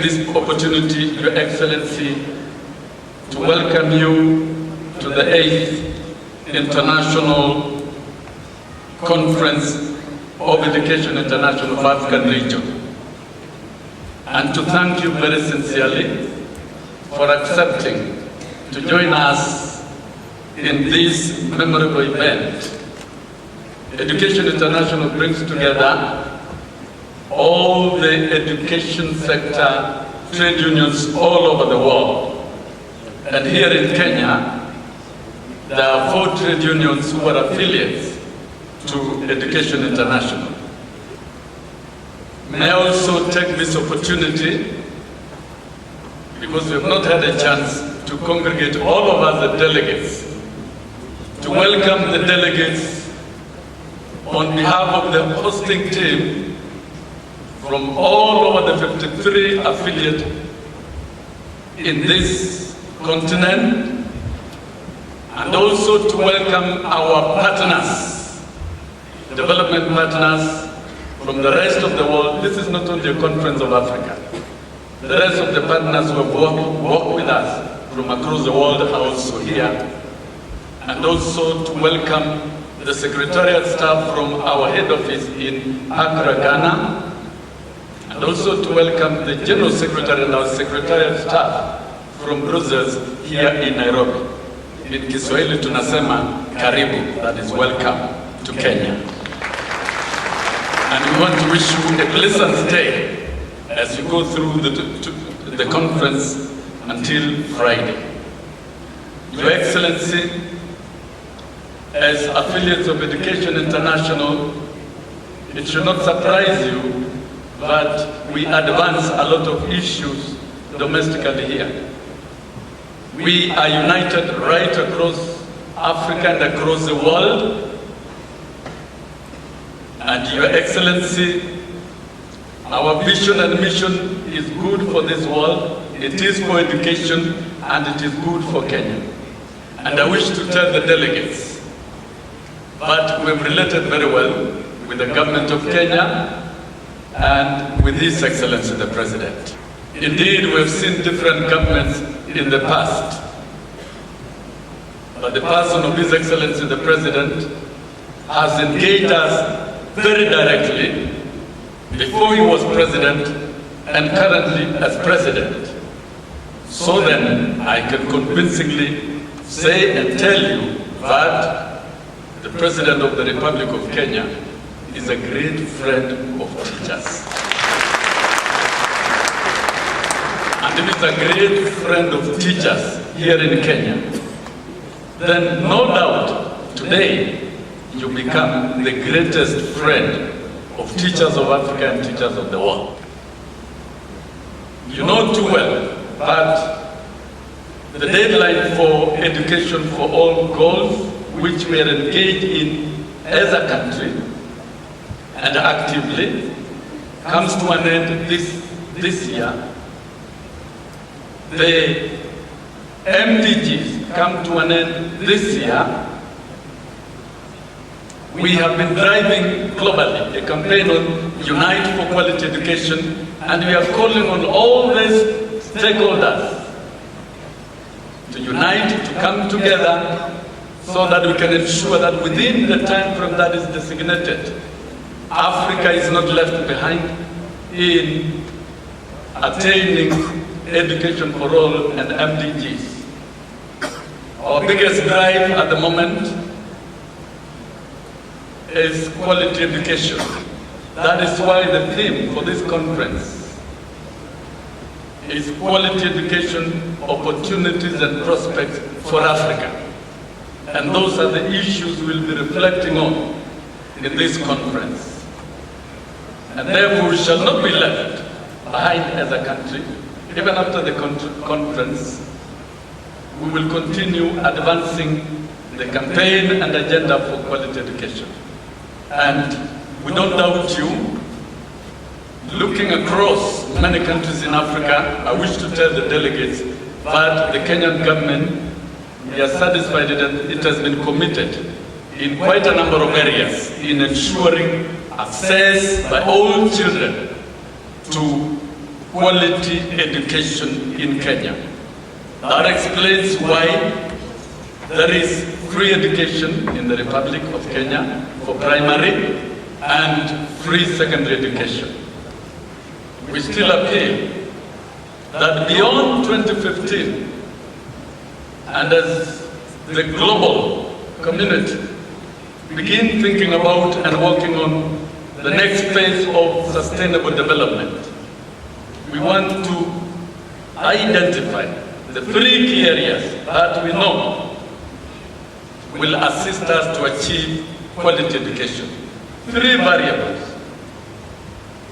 take this opportunity, Your Excellency, to welcome you to the 8th International Conference of Education International of African Region, and to thank you very sincerely for accepting to join us in this memorable event. Education International brings together all the education sector trade unions all over the world. And here in Kenya, there are 4 trade unions who are affiliates to Education International. May I also take this opportunity, because we have not had a chance to congregate all of us, the delegates, to welcome the delegates on behalf of the hosting team from all over the 53 affiliates in this continent, and also to welcome our partners, development partners from the rest of the world. This is not only a conference of Africa. The rest of the partners who have worked with us from across the world are also here. And also to welcome the Secretariat staff from our head office in Accra, Ghana. And also to welcome the General Secretary and our Secretariat staff from Brussels here in Nairobi. In Kiswahili tunasema karibu, that is welcome to Kenya. And we want to wish you a pleasant stay as you go through the conference until Friday. Your Excellency, as affiliates of Education International, it should not surprise you that we advance a lot of issues domestically here. We are united right across Africa and across the world. And Your Excellency, our vision and mission is good for this world, it is for education, and it is good for Kenya. And I wish to tell the delegates that we've related very well with the government of Kenya and with His Excellency the President. Indeed, we've seen different governments in the past, but the person of His Excellency the President has engaged us very directly before he was President and currently as President. So then I can convincingly say and tell you that the President of the Republic of Kenya is a great friend of teachers. And if he's a great friend of teachers here in Kenya, then no doubt today you become the greatest friend of teachers of Africa and teachers of the world. You know too well that the deadline for education for all goals, which we are engaged in as a country and actively, comes to an end this year. The MDGs come to an end this year. We have been driving globally a campaign on Unite for Quality Education, and we are calling on all these stakeholders to unite, to come together, so that we can ensure that within the time frame that is designated, Africa is not left behind in attaining education for all and MDGs. Our biggest drive at the moment is quality education. That is why the theme for this conference is quality education, opportunities and prospects for Africa. And those are the issues we'll be reflecting on in this conference. And therefore we shall not be left behind as a country. Even after the conference, we will continue advancing the campaign and agenda for quality education. And we don't doubt you. Looking across many countries in Africa, I wish to tell the delegates that the Kenyan government, we are satisfied that it has been committed in quite a number of areas in ensuring access by all children to quality education in Kenya. That explains why there is free education in the Republic of Kenya for primary and free secondary education. We still appeal that beyond 2015, and as the global community begin thinking about and working on the next phase of sustainable development, we want to identify the 3 key areas that we know will assist us to achieve quality education. 3 variables.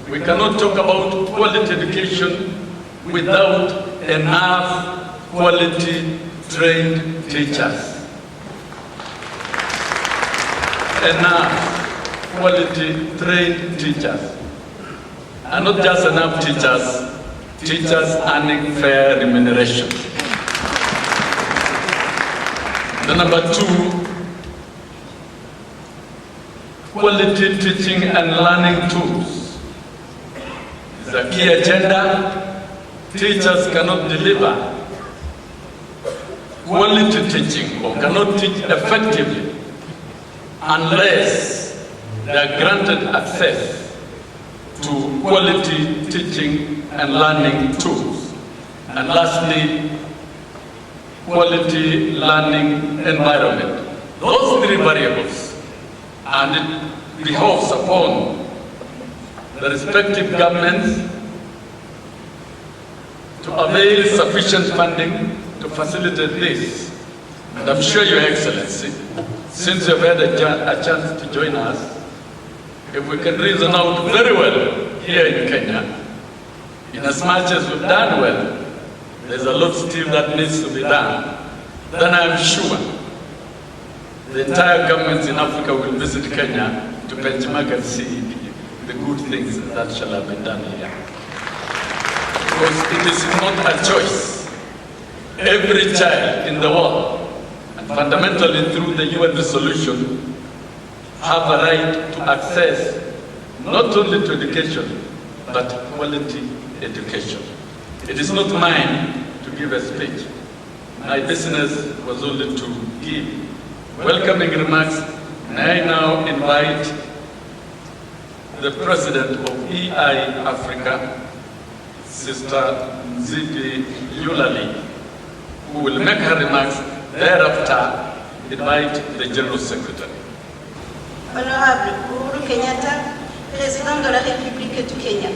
We cannot talk about quality education without enough quality trained teachers. Enough quality trained teachers. And not just enough teachers earning fair remuneration. The number 2, quality teaching and learning tools. It's a key agenda. Teachers cannot deliver quality teaching or cannot teach effectively unless they are granted access to quality teaching and learning tools. And lastly, quality learning environment. Those 3 variables, and it behoves upon the respective governments to avail sufficient funding to facilitate this. And I'm sure Your Excellency, since you've had a chance to join us, if we can reason out very well here in Kenya, in as much as we've done well, there's a lot still that needs to be done, then I'm sure the entire governments in Africa will visit Kenya to benchmark and see the good things that shall have been done here. Because it is not a choice. Every child in the world, and fundamentally through the UN resolution, have a right to access not only to education, but quality education. It is not mine to give a speech. My business was only to give welcoming remarks. May I now invite the President of EI Africa, Sister Zipi Yulali, who will make her remarks. Thereafter, invite the General Secretary. Honorable Uhuru Kenyatta, Président de la République du Kenya.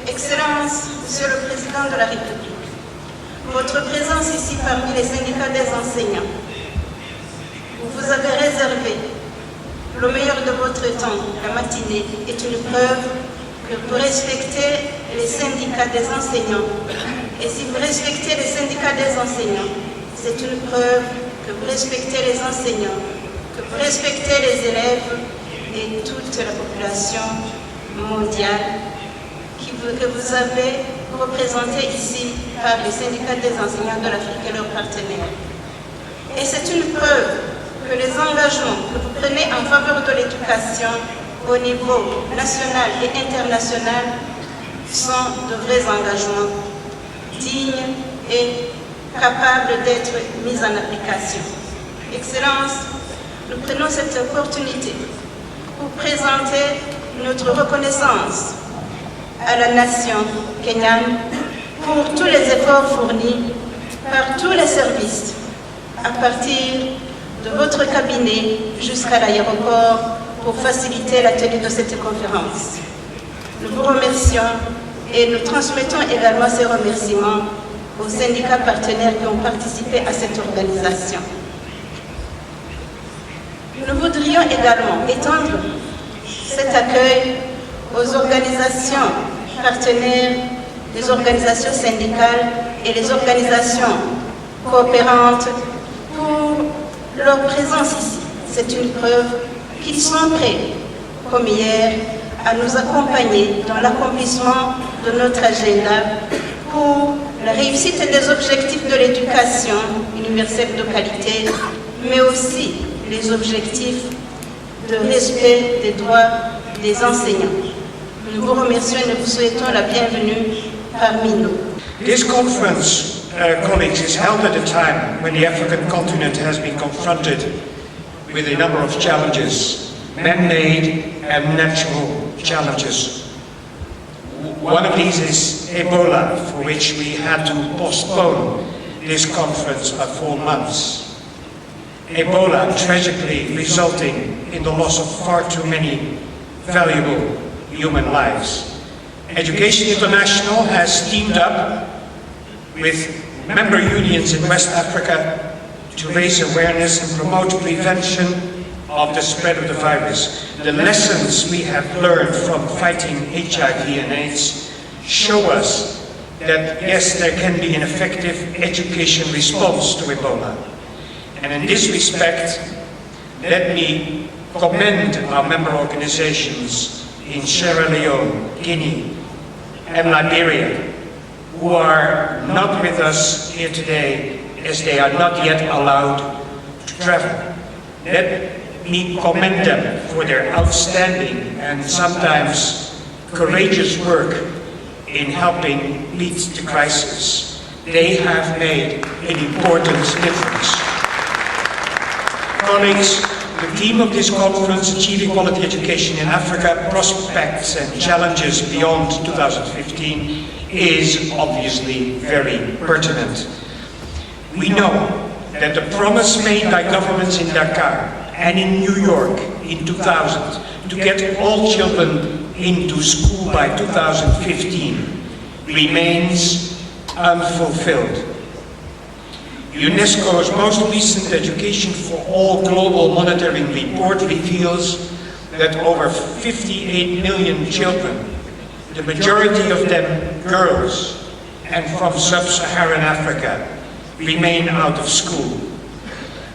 Excellence, Monsieur le Président de la République, votre présence ici parmi les syndicats des enseignants, vous vous avez réservé le meilleur de votre temps, la matinée, est une preuve que vous respectez les syndicats des enseignants. Et si vous respectez les syndicats des enseignants, c'est une preuve que vous respectez les enseignants, que vous respectez les élèves et toute la population mondiale que vous avez représenté ici par les syndicats des enseignants de l'Afrique et leurs partenaires. Et c'est une preuve que les engagements que vous prenez en faveur de l'éducation au niveau national et international sont de vrais engagements dignes et capables d'être mis en application. Excellence, nous prenons cette opportunité pour présenter notre reconnaissance à la nation kenyane pour tous les efforts fournis par tous les services, à partir de votre cabinet jusqu'à l'aéroport pour faciliter la tenue de cette conférence. Nous vous remercions et nous transmettons également ces remerciements aux syndicats partenaires qui ont participé à cette organisation. Nous voudrions également étendre cet accueil aux organisations partenaires, les organisations syndicales et les organisations coopérantes pour leur présence ici. C'est une preuve qu'ils sont prêts, comme hier, à nous accompagner dans l'accomplissement de notre agenda pour la réussite des objectifs de l'éducation universelle de qualité, mais aussi les objectifs de respect des droits des enseignants. Nous vous remercions et nous vous souhaitons la bienvenue parmi nous. This conference, colleagues, is held at a time when the African continent has been confronted with a number of challenges, man-made and natural challenges. One of these is Ebola, for which we had to postpone this conference by 4 months. Ebola tragically resulting in the loss of far too many valuable human lives. Education International has teamed up with member unions in West Africa to raise awareness and promote prevention of the spread of the virus. The lessons we have learned from fighting HIV and AIDS show us that yes, there can be an effective education response to Ebola. And in this respect, let me commend our member organizations in Sierra Leone, Guinea, and Liberia, who are not with us here today as they are not yet allowed to travel. Let me commend them for their outstanding and sometimes courageous work in helping beat the crisis. They have made an important difference. Colleagues, the theme of this conference, Achieving Quality Education in Africa, Prospects and Challenges Beyond 2015, is obviously very pertinent. We know that the promise made by governments in Dakar and in New York in 2000 to get all children into school by 2015 remains unfulfilled. UNESCO's most recent Education for All global monitoring report reveals that over 58 million children, the majority of them girls and from sub-Saharan Africa, remain out of school.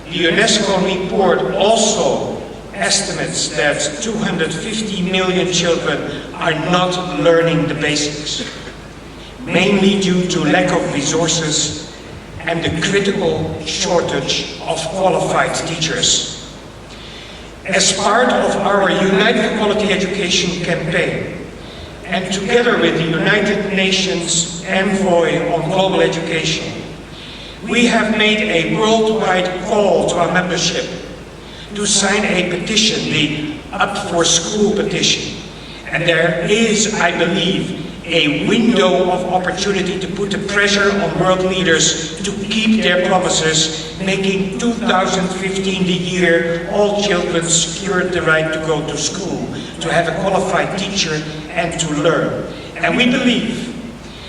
The UNESCO report also estimates that 250 million children are not learning the basics, mainly due to lack of resources and the critical shortage of qualified teachers. As part of our Unite for Quality Education campaign, and together with the United Nations Envoy on Global Education, we have made a worldwide call to our membership to sign a petition, the Up for School petition. And there is, I believe, a window of opportunity to put the pressure on world leaders to keep their promises, making 2015 the year all children secured the right to go to school, to have a qualified teacher and to learn. And we believe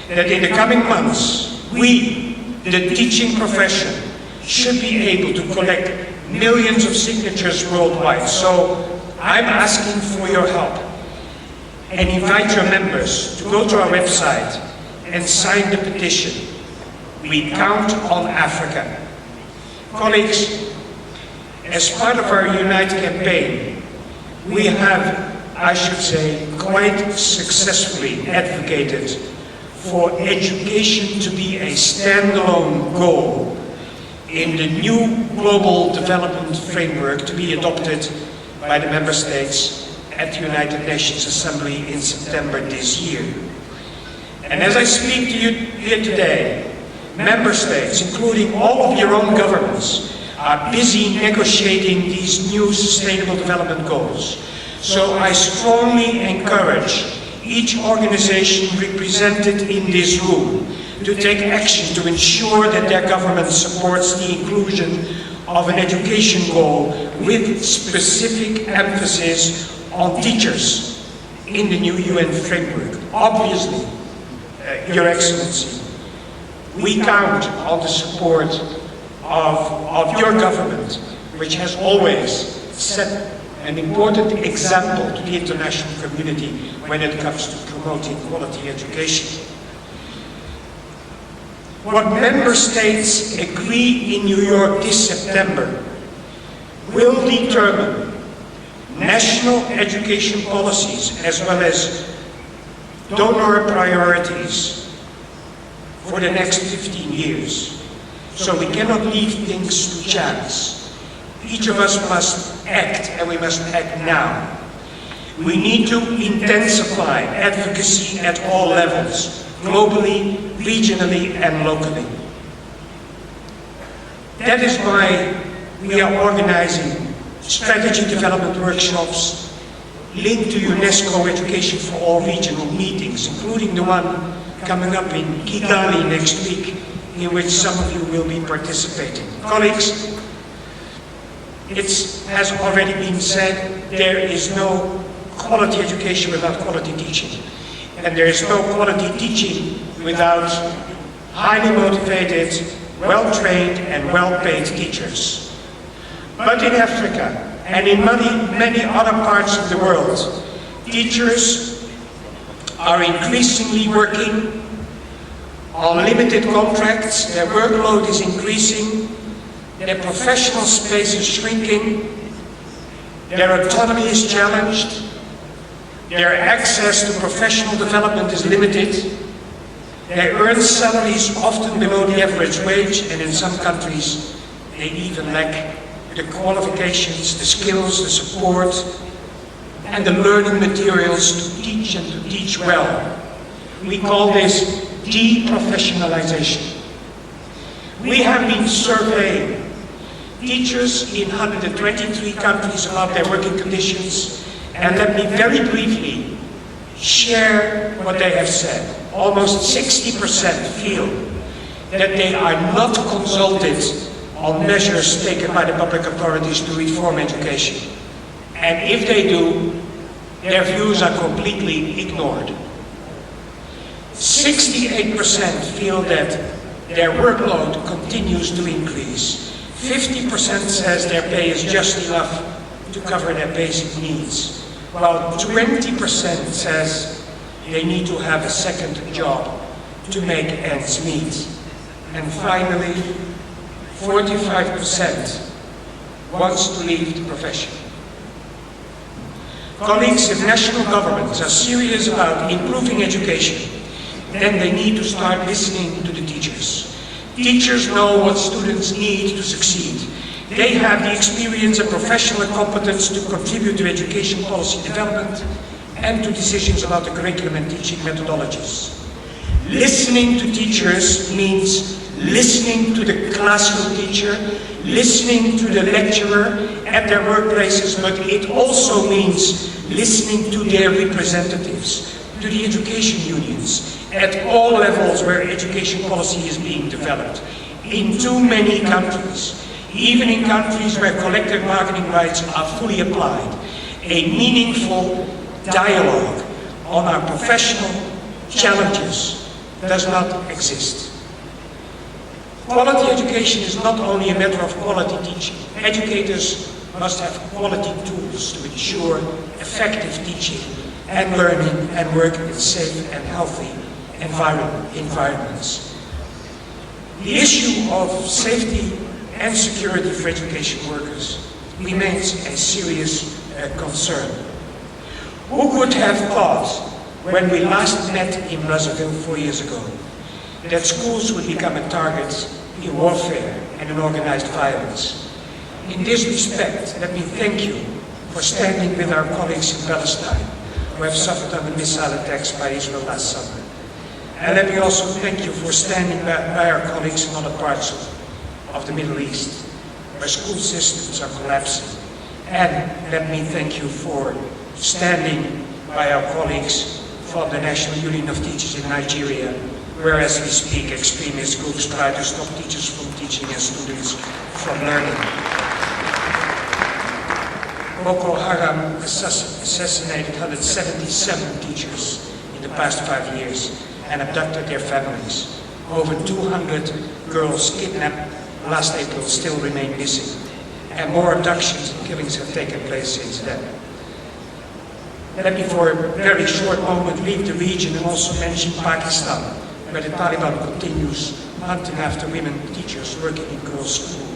that in the coming months, we, the teaching profession, should be able to collect millions of signatures worldwide. So I'm asking for your help and invite your members to go to our website and sign the petition. We count on Africa. Colleagues, as part of our Unite campaign, we have, I should say, quite successfully advocated for education to be a standalone goal in the new global development framework to be adopted by the member states at the United Nations Assembly in September this year. And as I speak to you here today, member states, including all of your own governments, are busy negotiating these new sustainable development goals. So I strongly encourage each organization represented in this room to take action to ensure that their government supports the inclusion of an education goal with specific emphasis on teachers in the new UN framework. Obviously, Your Excellency, we count on the support of your government, which has always set an important example to the international community when it comes to promoting quality education. What member states agree in New York this September will determine national education policies as well as donor priorities for the next 15 years. So we cannot leave things to chance. Each of us must act, and we must act now. We need to intensify advocacy at all levels, globally, regionally, and locally. That is why we are organizing strategy development workshops linked to UNESCO Education for All regional meetings, including the one coming up in Kigali next week, in which some of you will be participating. Colleagues, it has already been said, there is no quality education without quality teaching. And there is no quality teaching without highly motivated, well-trained and well-paid teachers. But in Africa and in many other parts of the world, teachers are increasingly working on limited contracts, their workload is increasing, their professional space is shrinking, their autonomy is challenged, their access to professional development is limited, they earn salaries often below the average wage, and in some countries they even lack the qualifications, the skills, the support, and the learning materials to teach and to teach well. We call this deprofessionalization. We have been surveying teachers in 123 countries about their working conditions, and let me very briefly share what they have said. Almost 60% feel that they are not consulted on measures taken by the public authorities to reform education. And if they do, their views are completely ignored. 68% feel that their workload continues to increase. 50% says their pay is just enough to cover their basic needs, while 20% says they need to have a second job to make ends meet. And finally, 45% wants to leave the profession. Colleagues, if national governments are serious about improving education, then they need to start listening to the teachers. Teachers know what students need to succeed. They have the experience and professional competence to contribute to education policy development and to decisions about the curriculum and teaching methodologies. Listening to teachers means listening to the classroom teacher, listening to the lecturer at their workplaces, but it also means listening to their representatives, to the education unions, at all levels where education policy is being developed. In too many countries, even in countries where collective bargaining rights are fully applied, a meaningful dialogue on our professional challenges does not exist. Quality education is not only a matter of quality teaching. Educators must have quality tools to ensure effective teaching and learning and work in safe and healthy environments. The issue of safety and security for education workers remains a serious concern. Who could have thought, when we last met in Brazzaville 4 years ago, that schools would become a target in warfare and in organized violence? In this respect, let me thank you for standing with our colleagues in Palestine who have suffered under missile attacks by Israel last summer. And let me also thank you for standing by our colleagues in other parts of the Middle East, where school systems are collapsing. And let me thank you for standing by our colleagues from the National Union of Teachers in Nigeria, where as we speak, extremist groups try to stop teachers from teaching and students from learning. Boko Haram assassinated 177 teachers in the past 5 years and abducted their families. Over 200 girls kidnapped last April still remain missing, and more abductions and killings have taken place since then. Let me for a very short moment leave the region and also mention Pakistan, where the Taliban continues hunting after women teachers working in girls' school.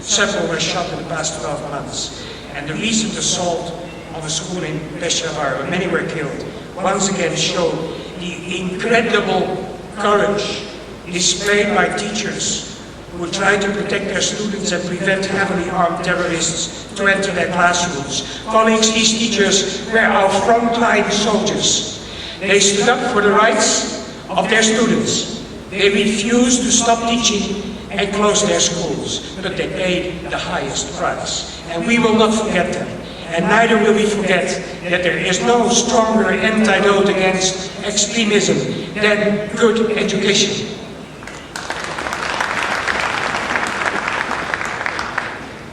Several were shot in the past 12 months, and the recent assault on a school in Peshawar, where many were killed, once again showed the incredible courage displayed by teachers who try to protect their students and prevent heavily armed terrorists to enter their classrooms. Colleagues, these teachers were our frontline soldiers. They stood up for the rights of their students. They refused to stop teaching and close their schools, but they paid the highest price. And we will not forget them. And neither will we forget that there is no stronger antidote against extremism than good education.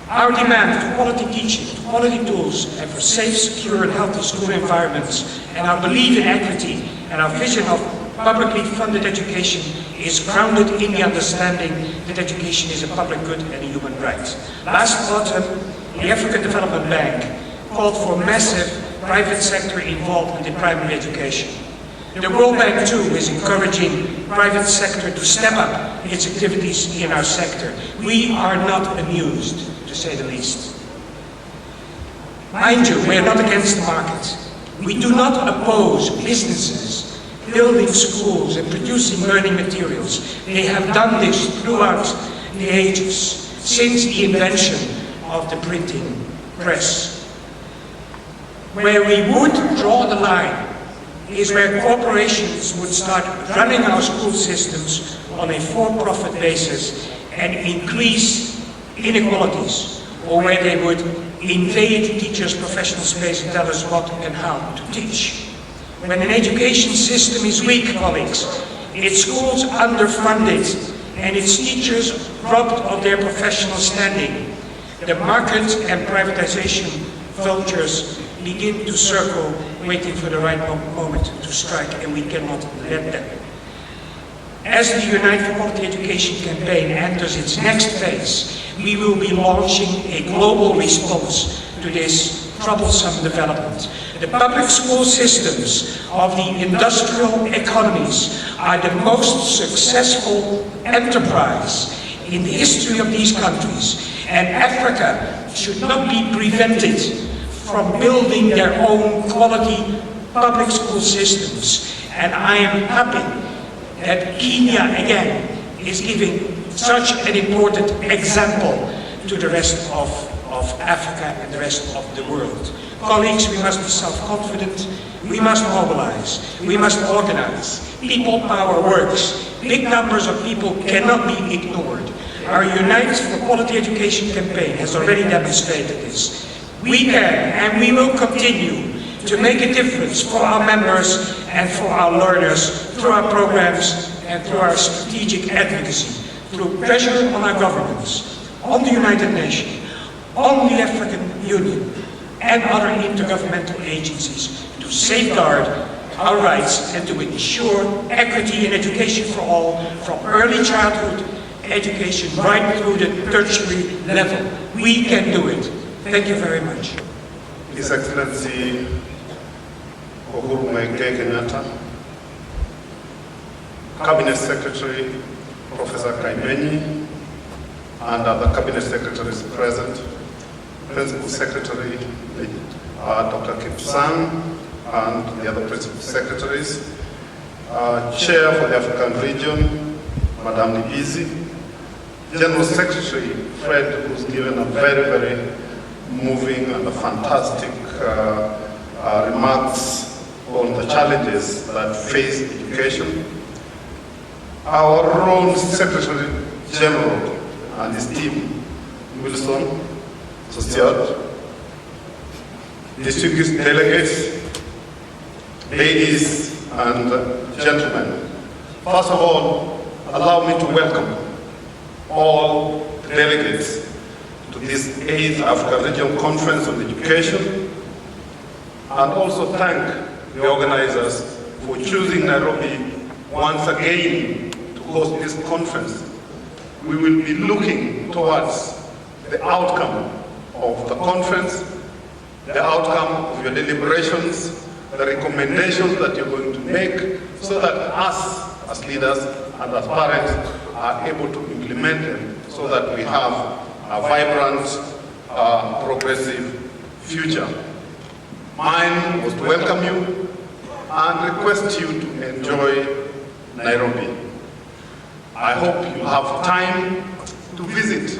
Our demand for quality teaching, for quality tools, and for safe, secure, and healthy school environments, and our belief in equity, and our vision of publicly funded education is grounded in the understanding that education is a public good and a human right. Last autumn, the African Development Bank called for massive private sector involvement in primary education. The World Bank too is encouraging private sector to step up its activities in our sector. We are not amused, to say the least. Mind you, we are not against the market. We do not oppose businesses building schools and producing learning materials. They have done this throughout the ages, since the invention of the printing press. Where we would draw the line is where corporations would start running our school systems on a for-profit basis and increase inequalities, or where they would invade teachers' professional space and tell us what and how to teach. When an education system is weak, colleagues, its schools underfunded and its teachers robbed of their professional standing, the market and privatization vultures begin to circle, waiting for the right moment to strike, and we cannot let them. As the Unite for Quality Education campaign enters its next phase, we will be launching a global response to this troublesome development. The public school systems of the industrial economies are the most successful enterprise in the history of these countries, and Africa should not be prevented from building their own quality public school systems. And I am happy that Kenya again is giving such an important example to the rest of Africa and the rest of the world. Colleagues, we must be self-confident, we must mobilize, we must organize. People power works. Big numbers of people cannot be ignored. Our Unite for Quality Education campaign has already demonstrated this. We can and we will continue to make a difference for our members and for our learners through our programs and through our strategic advocacy, through pressure on our governments, on the United Nations, on the African Union and other intergovernmental agencies to safeguard our rights and to ensure equity in education for all, from early childhood education right through the tertiary level. We can do it. Thank you very much. His Excellency Uhuru Muigai Kenyatta, Cabinet Secretary Professor Kaimenyi, and other Cabinet Secretaries present, Principal Secretary Dr. Kipsang, and the other Principal Secretaries, Chair for the African Region, Madame Nibizi, General Secretary Fred, who's given a very, very moving and a fantastic remarks on the challenges that face education. Our own Secretary General and his team, Wilson Sosiot, distinguished delegates, ladies and gentlemen. First of all, allow me to welcome all the delegates to this 8th Africa Regional Conference on Education, and also thank the organizers for choosing Nairobi once again to host this conference. We will be looking towards the outcome of the conference, the outcome of your deliberations, the recommendations that you're going to make, so that us as leaders and as parents are able to implement them so that we have a vibrant, progressive future. Mine was to welcome you and request you to enjoy Nairobi. I hope you have time to visit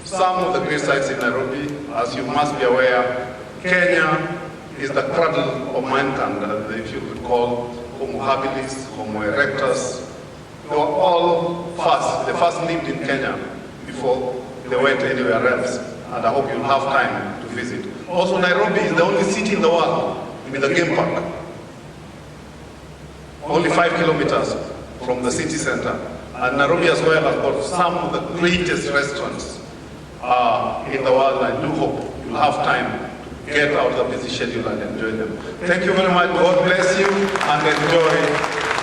some of the great sites in Nairobi. As you must be aware, Kenya is the cradle of mankind, if you could call Homo habilis, Homo erectus. They were all first. They first lived in Kenya before they went anywhere else. And I hope you'll have time to visit. Also, Nairobi is the only city in the world with a game park. Only 5 kilometers from the city center. And Nairobi as well has got some of the greatest restaurants in the world. I do hope you'll have time to get out of the busy schedule and enjoy them. Thank you very much. God bless you and enjoy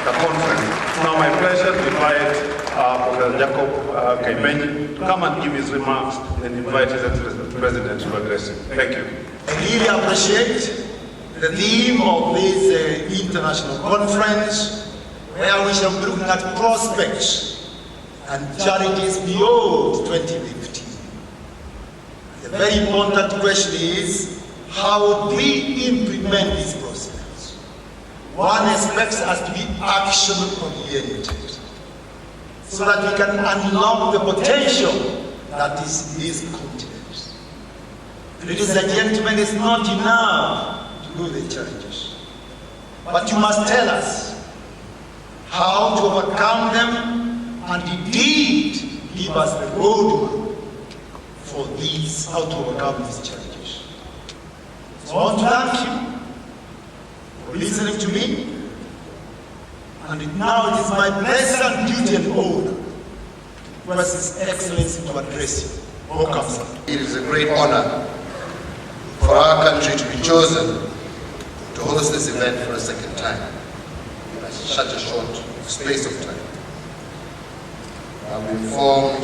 the conference. It's now my pleasure to invite Professor Jacob Kaimenyi to come and give his remarks and invite His Excellency the President to address him. Thank you. I really appreciate the theme of this international conference, where we shall be looking at prospects and challenges beyond 2015. The very important question is, how do we implement these prospects? One expects us to be action-oriented, so that we can unlock the potential that is this continent. Ladies and gentlemen, it's not enough to do the challenges, but you must tell us how to overcome them, and indeed give us the roadmap for these, how to overcome these challenges. So I want to thank you for listening to me. And now it is my pleasure, duty, and honor to request His Excellency to address you. Welcome, sir. It is a great honor for our country to be chosen to host this event for a second time in such a short space of time. I'm informed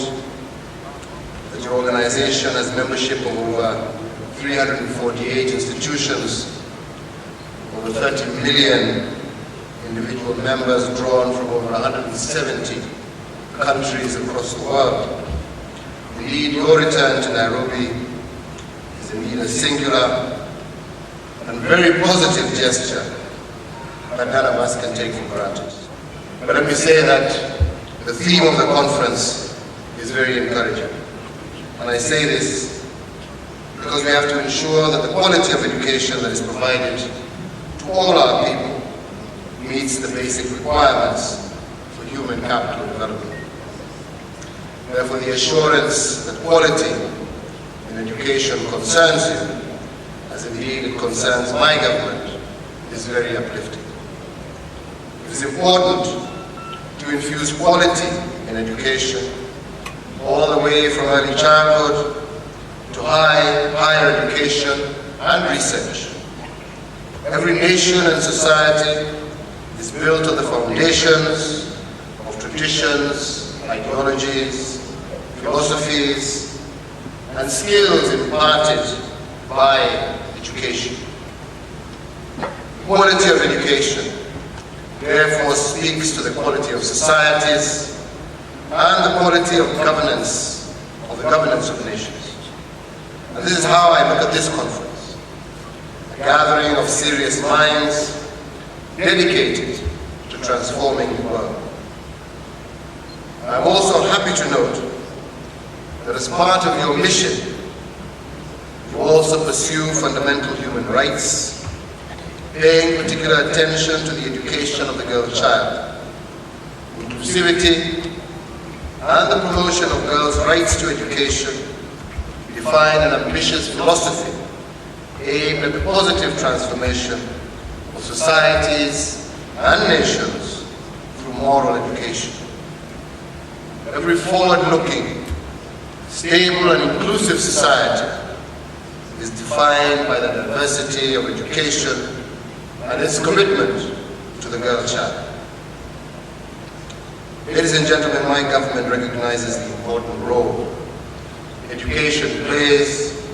that your organization has membership of over 348 institutions, over 30 million individual members drawn from over 170 countries across the world. Indeed, your return to Nairobi is indeed a singular and very positive gesture that none of us can take for granted. But let me say that the theme of the conference is very encouraging. And I say this because we have to ensure that the quality of education that is provided to all our people meets the basic requirements for human capital development. Therefore, the assurance that quality in education concerns you, as indeed it concerns my government, is very uplifting. It is important to infuse quality in education all the way from early childhood to higher education and research. Every nation and society is built on the foundations of traditions, ideologies, philosophies, and skills imparted by education. Quality of education therefore speaks to the quality of societies and the quality of governance, of the governance of nations. And this is how I look at this conference, a gathering of serious minds dedicated to transforming the world. I'm also happy to note that as part of your mission, you also pursue fundamental human rights, paying particular attention to the education of the girl child, inclusivity, and the promotion of girls' rights to education. You define an ambitious philosophy aimed at the positive transformation of societies and nations through moral education. Every forward-looking, stable and inclusive society is defined by the diversity of education and its commitment to the girl child. Ladies and gentlemen, my government recognizes the important role education plays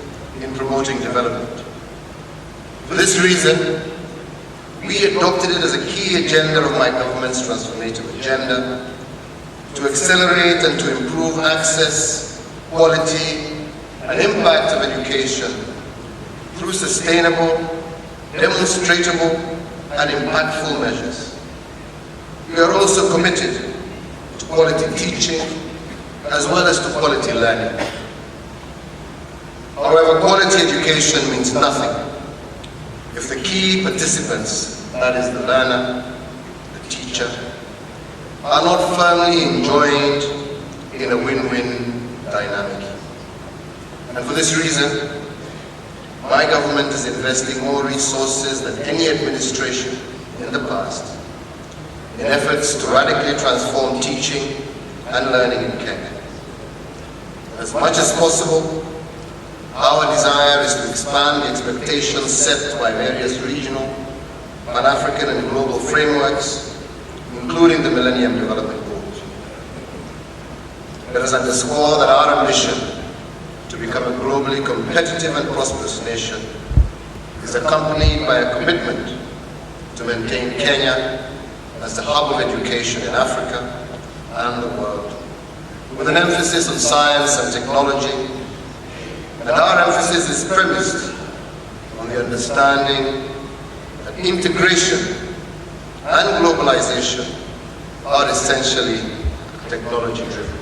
in promoting development. For this reason, we adopted it as a key agenda of my government's transformative agenda to accelerate and to improve access, quality, and impact of education through sustainable, demonstrable, and impactful measures. We are also committed to quality teaching as well as to quality learning. However, quality education means nothing if the key participants, that is the learner, the teacher, are not firmly enjoined in a win-win dynamic. And for this reason, my government is investing more resources than any administration in the past in efforts to radically transform teaching and learning in Kenya. As much as possible, our desire is to expand the expectations set by various regional, Pan-African and global frameworks, including the Millennium Development Goals. Let us underscore that our ambition to become a globally competitive and prosperous nation is accompanied by a commitment to maintain Kenya as the hub of education in Africa and the world, with an emphasis on science and technology. And our emphasis is premised on the understanding that integration and globalization are essentially technology-driven.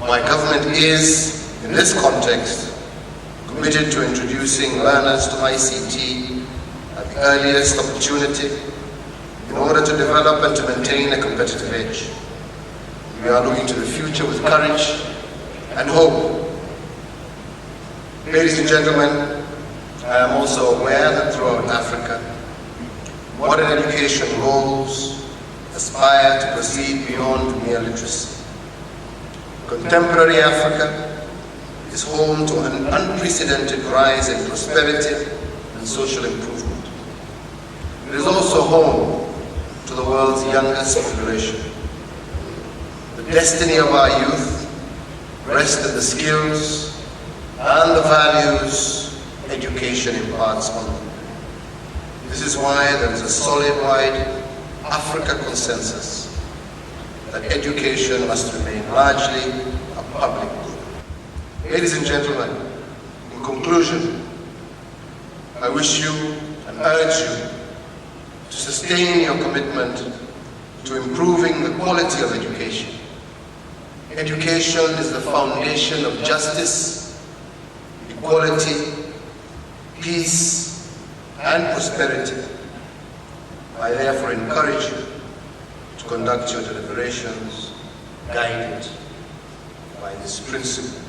My government is, in this context, committed to introducing learners to ICT at the earliest opportunity in order to develop and to maintain a competitive edge. We are looking to the future with courage and hope. Ladies and gentlemen, I am also aware that throughout Africa, modern education goals aspire to proceed beyond mere literacy. Contemporary Africa is home to an unprecedented rise in prosperity and social improvement. It is also home to the world's youngest population. The destiny of our youth rests in the skills and the values education imparts on them. This is why there is a solid-wide Africa consensus that education must remain largely a public good. Ladies and gentlemen, in conclusion, I wish you and urge you to sustain your commitment to improving the quality of education. Education is the foundation of justice, equality, peace, and prosperity. I therefore encourage you to conduct your deliberations guided by this principle.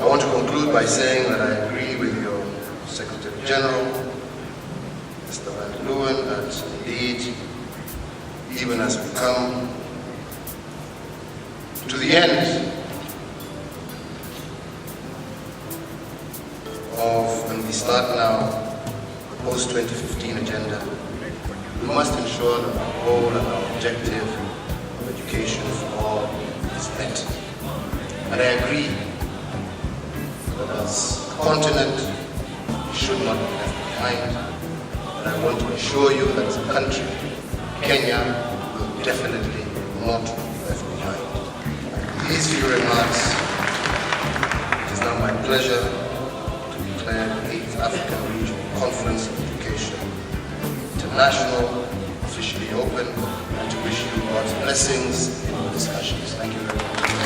I want to conclude by saying that I agree with your Secretary General, Mr. Van der Leeuwen, that indeed, even as we come to the end of, and we start now, the post-2015 agenda, we must ensure that our goal and our objective of education for all is met. And I agree that as a continent, we should not be left behind. And I want to assure you that as a country, Kenya will definitely not be left behind. With these few remarks, it is now my pleasure to declare the 8th African Regional Conference on Education International officially open, and to wish you God's blessings in your discussions. Thank you very much.